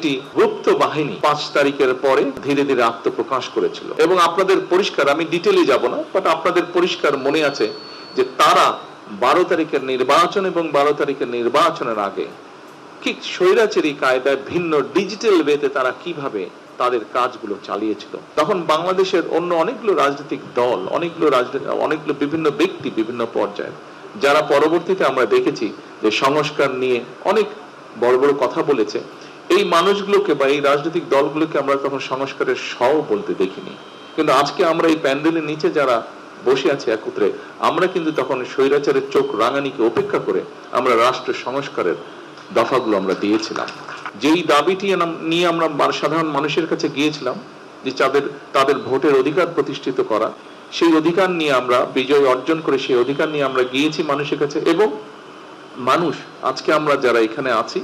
একটি গুপ্ত বাহিনী 5 তারিখের পরে ধীরে ধীরে আত্মপ্রকাশ করেছিল। এবং আপনাদের পরিষ্কার, আমি ডিটেইলে যাব না, বাট আপনাদের পরিষ্কার মনে আছে যে তারা 12 তারিখের নির্বাচন এবং 12 তারিখের নির্বাচনের আগে ঠিক স্বৈরাচারী কায়দায় ভিন্ন ডিজিটাল ওয়েতে তারা কিভাবে তাদের কাজগুলো চালিয়েছিল। তখন বাংলাদেশের অন্য অনেকগুলো রাজনৈতিক দল, অনেকগুলো বিভিন্ন ব্যক্তি বিভিন্ন পর্যায়ে, যারা পরবর্তীতে আমরা দেখেছি যে সংস্কার নিয়ে অনেক বড় বড় কথা বলেছে, এই মানুষগুলোকে বা এই রাজনৈতিক দলগুলোকে আমরা তখন সংস্কারের সও বলতে দেখিনি। কিন্তু আজকে আমরা এই প্যান্ডেলের নিচে যারা বসে আছে একত্রে, আমরা কিন্তু তখন স্বৈরাচারের চোখ রাঙানিকে উপেক্ষা করে আমরা রাষ্ট্র সংস্কারের দফাগুলো আমরা দিয়েছিলাম। যেই দাবিটি নিয়ে আমরা সাধারণ মানুষের কাছে গিয়েছিলাম যে তাদের ভোটের অধিকার প্রতিষ্ঠিত করা, সেই অধিকার নিয়ে আমরা বিজয় অর্জন করে সেই অধিকার নিয়ে আমরা গিয়েছি মানুষের কাছে। এবং মানুষ, আজকে আমরা যারা এখানে আছি,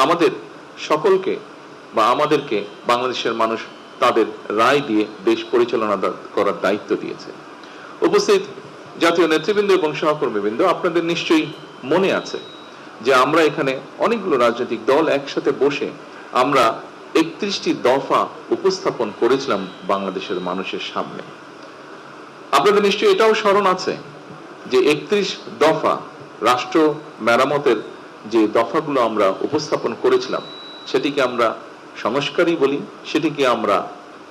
আমাদের সকলকে বা আমাদেরকে বাংলাদেশের মানুষ তাদের রায় দিয়ে দেশ পরিচালনা করার দায়িত্ব দিয়েছে। উপস্থিত জাতীয় নেতৃবৃন্দ এবং সহকর্মীবৃন্দ, আপনাদের নিশ্চয়ই মনে আছে যে আমরা এখানে অনেকগুলো রাজনৈতিক দল একসাথে বসে আমরা 31টি দফা উপস্থাপন করেছিলাম বাংলাদেশের মানুষের সামনে। আপনাদের নিশ্চয়ই এটাও স্মরণ আছে যে 31 দফা রাষ্ট্র মেরামতের যে দফাগুলো আমরা উপস্থাপন করেছিলাম, সেটিকে আমরা সংস্কারই বলি, সেটিকে আমরা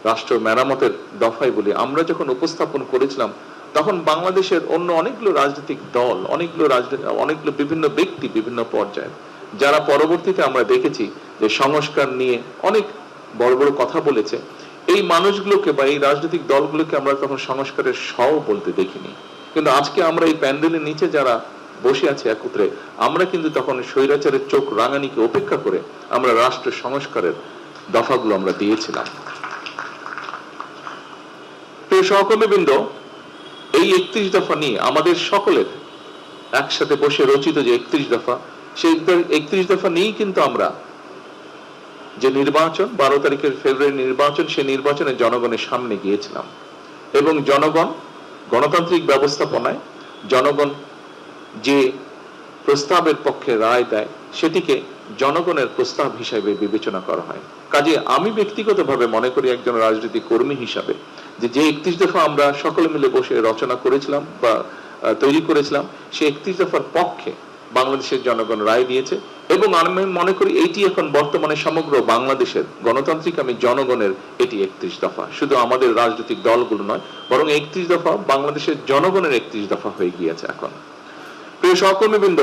রাষ্ট্র মেরামতের দফাই বলি। আমরা যখন উপস্থাপন করেছিলাম তখন বাংলাদেশের অন্য অনেকগুলো রাজনৈতিক দল, অনেকগুলো বিভিন্ন ব্যক্তি বিভিন্ন পর্যায়ে, যারা পরবর্তীতে আমরা দেখেছি যে সংস্কার নিয়ে অনেক বড় বড় কথা বলেছে, এই মানুষগুলোকে বা এই রাজনৈতিক দলগুলোকে আমরা তখন সংস্কারের সও বলতে দেখিনি। কিন্তু আজকে আমরা এই প্যান্ডেলের নিচে যারা বসে আছে একত্রে, আমরা কিন্তু তখন স্বৈরাচারের চোখ রাঙানিকে উপেক্ষা করে আমরা রাষ্ট্র সংস্কারের দফাগুলো আমরা দিয়েছিলাম। প্রিয় সহকর্মীবৃন্দ, এই 31 দফা নিয়ে আমাদের সকলের একসাথে বসে রচিত যে 31 দফা, সেই 31 দফা নিয়েই কিন্তু আমরা যে নির্বাচন 12 তারিখের ফেব্রুয়ারি নির্বাচন, সেই নির্বাচনে জনগণের সামনে গিয়েছিলাম। এবং জনগণ গণতান্ত্রিক ব্যবস্থাপনায় জনগণ যে প্রস্তাবের পক্ষে রায় দেয়, সেটিকে জনগণের প্রস্তাব হিসাবে বিবেচনা করা হয়। কাজে আমি ব্যক্তিগতভাবে মনে করি একজন রাজনৈতিক কর্মী হিসাবে যে 31 দফা আমরা সকলে মিলে বসে রচনা করেছিলাম বা তৈরি করেছিলাম, সেই 31 দফার পক্ষে বাংলাদেশের জনগণ রায় দিয়েছে। এবং আমি মনে করি এইটি এখন বর্তমানে সমগ্র বাংলাদেশের গণতান্ত্রিক জনগণের এটি 31 দফা, শুধু আমাদের রাজনৈতিক দলগুলো নয়, বরং 31 দফা বাংলাদেশের জনগণের 31 দফা হয়ে গিয়েছে এখন। প্রিয় সহকর্মীবৃন্দ,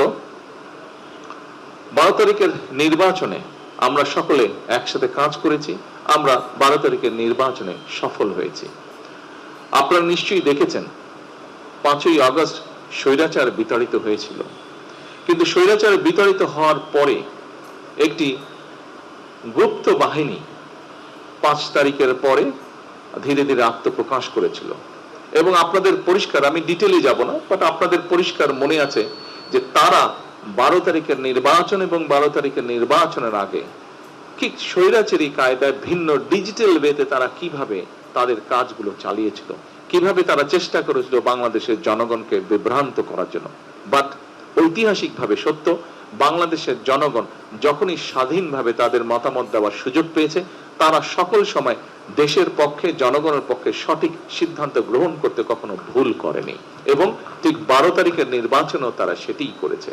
12 তারিখের নির্বাচনে আমরা সকলে একসাথে কাজ করেছি, আমরা 12 তারিখের নির্বাচনে সফল হয়েছি। আপনারা নিশ্চয়ই দেখেছেন 5ই আগস্ট স্বৈরাচার বিতাড়িত হয়েছিল, কিন্তু স্বৈরাচার বিতাড়িত হওয়ার পরে একটি গুপ্ত বাহিনী 5 তারিখের পরে ধীরে ধীরে আত্মপ্রকাশ করেছিল। এবং আপনাদের পরিষ্কার, আমি ডিটেইলে যাব না, বাট আপনাদের পরিষ্কার মনে আছে যে তারা 12 তারিখের নির্বাচন এবং 12 তারিখের নির্বাচনের আগে ঠিক স্বৈরাচারী কায়দায় ভিন্ন ডিজিটাল ওয়েতে তারা কিভাবে তাদের কাজগুলো চালিয়েছিল, কিভাবে তারা চেষ্টা করেছিল বাংলাদেশের জনগণকে বিভ্রান্ত করার জন্য। বাট ঐতিহাসিকভাবে সত্য, বাংলাদেশের জনগণ যখনই স্বাধীনভাবে তাদের মতামত দেওয়ার সুযোগ পেয়েছে, তারা সকল সময় দেশের পক্ষে, জনগণের পক্ষে সঠিক সিদ্ধান্ত গ্রহণ করতে কখনো ভুল করেনি। এবং ঠিক 12 তারিখের নির্বাচনেও তারা সেটিই করেছে।